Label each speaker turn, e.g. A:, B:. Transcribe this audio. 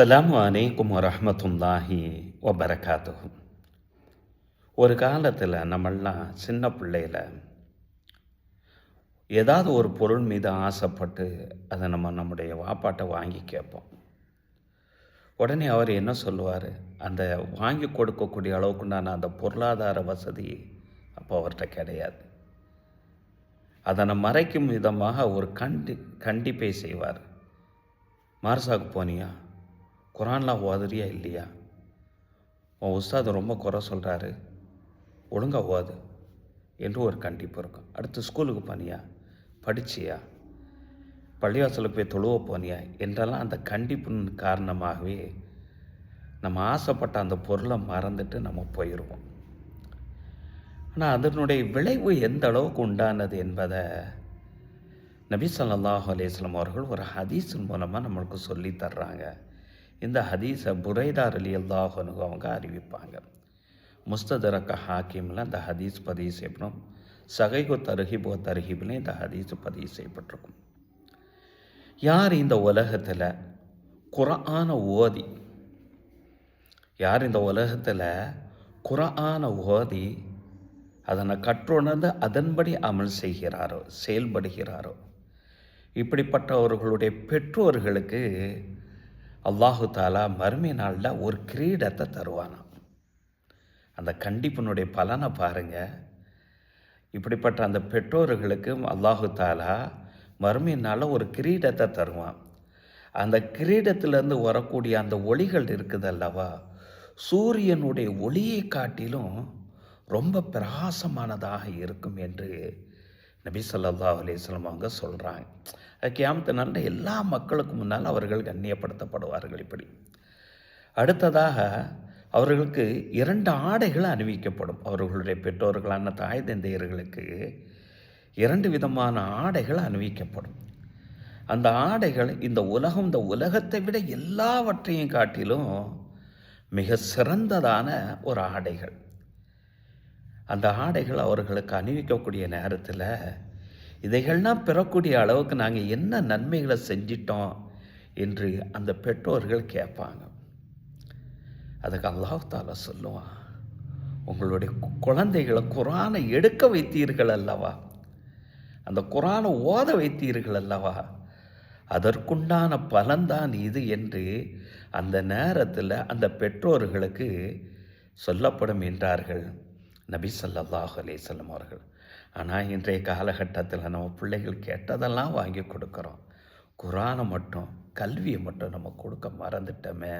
A: அஸ்ஸலாமு அலைக்கும் வரஹ்மத்துல்லாஹி வபரகாத்துஹு. ஒரு காலத்தில் நம்மெல்லாம் சின்ன பிள்ளையில் ஏதாவது ஒரு பொருள் மீது ஆசைப்பட்டு அதை நம்முடைய வாப்பாட்ட வாங்கி கேட்போம். உடனே அவர் என்ன சொல்லுவார், அந்த வாங்கி கொடுக்கக்கூடிய அளவுக்குண்டான அந்த பொருளாதார வசதி அப்போ அவர்கிட்ட கிடையாது. அதனை மறைக்கும் விதமாக ஒரு கண்டிப்பை செய்வார். மார்சாக்கு போனியா, குரான்லாம் ஓதுறியா இல்லையா, உன் உஸ்தாது ரொம்ப குறை சொல்கிறாரு, ஒழுங்காக ஓது என்று ஒரு கண்டிப்பு இருக்கும். அடுத்து ஸ்கூலுக்கு போனியா, படிச்சியா, பள்ளிவாசலுக்கு போய் தொழுவ போனியா என்றெல்லாம் அந்த கண்டிப்பின் காரணமாகவே நம்ம ஆசைப்பட்ட அந்த பொருளை மறந்துட்டு நம்ம போயிடுவோம். ஆனால் அதனுடைய விளைவு எந்த அளவுக்கு உண்டானது என்பதை நபி ஸல்லல்லாஹு அலைஹி வஸல்லம் அவர்கள் ஒரு ஹதீஸின் மூலமாக நம்மளுக்கு சொல்லி தர்றாங்க. இந்த ஹதீஸை புரைதா ரலியல்லாஹு அன்ஹு அவங்க அறிவிப்பாங்க. முஸ்ததரக்க ஹாக்கிமில் இந்த ஹதீஸ் பதிவு செய்யப்படும். சகைகு தர்ஹீப் தர்ஹீபில் இந்த ஹதீஸ் பதிவு செய்யப்பட்டிருக்கும். யார் இந்த உலகத்தில் குர்ஆனை ஓதி, யார் இந்த உலகத்தில் குர்ஆனை ஓதி அதனை கற்றுணர்ந்து அதன்படி அமல் செய்கிறாரோ, செயல்படுகிறாரோ, இப்படிப்பட்டவர்களுடைய பெற்றோர்களுக்கு அல்லாஹு தாலா மறுமை நாளில் ஒரு கிரீடத்தை தருவானாம். அந்த கண்டிப்பினுடைய பலனை பாருங்கள். இப்படிப்பட்ட அந்த பெற்றோர்களுக்கு அல்லாஹு தாலா மறுமை நாளில் ஒரு கிரீடத்தை தருவான். அந்த கிரீடத்திலேருந்து வரக்கூடிய அந்த ஒளிகள் இருக்குது அல்லவா, சூரியனுடைய ஒளியை காட்டிலும் ரொம்ப பிரகாசமானதாக இருக்கும் என்று நபி ஸல்லல்லாஹு அலைஹி வஸல்லம் அவங்க சொல்கிறாங்க. கியாமத்து நாளில் எல்லா மக்களுக்கும் முன்னால் அவர்கள் கண்ணியப்படுத்தப்படுவார்கள். இப்படி அடுத்ததாக அவர்களுக்கு 2 ஆடைகள் அணிவிக்கப்படும். அவர்களுடைய பெற்றோர்களான தாய் தந்தையர்களுக்கு 2 விதமான ஆடைகள் அணிவிக்கப்படும். அந்த ஆடைகள் இந்த உலகத்தை விட எல்லாவற்றையும் காட்டிலும் மிக சிறந்ததான ஒரு ஆடைகள். அந்த ஆடைகள் அவர்களுக்கு அணிவிக்கக்கூடிய நேரத்தில் இதைகள்லாம் பெறக்கூடிய அளவுக்கு நாங்கள் என்ன நன்மைகளை செஞ்சிட்டோம் என்று அந்த பெற்றோர்கள் கேட்பாங்க. அதுக்கு அல்லாஹ் தாலா சொல்லுவான், உங்களுடைய குழந்தைகளை குர்ஆனை எடுக்க வைத்தீர்கள் அல்லவா, அந்த குர்ஆனை ஓத வைத்தீர்கள் அல்லவா, அதற்குண்டான பலன்தான் இது என்று அந்த நேரத்தில் அந்த பெற்றோர்களுக்கு சொல்லப்படும் என்றார்கள் நபி ஸல்லல்லாஹு அலைஹி வஸல்லம் அவர்கள். ஆனால் இன்றைய காலகட்டத்தில் நம்ம பிள்ளைகள் கேட்டதெல்லாம் வாங்கி கொடுக்குறோம். குர்ஆனை மட்டும், கல்வியை மட்டும் நம்ம கொடுக்க மறந்துட்டோமே.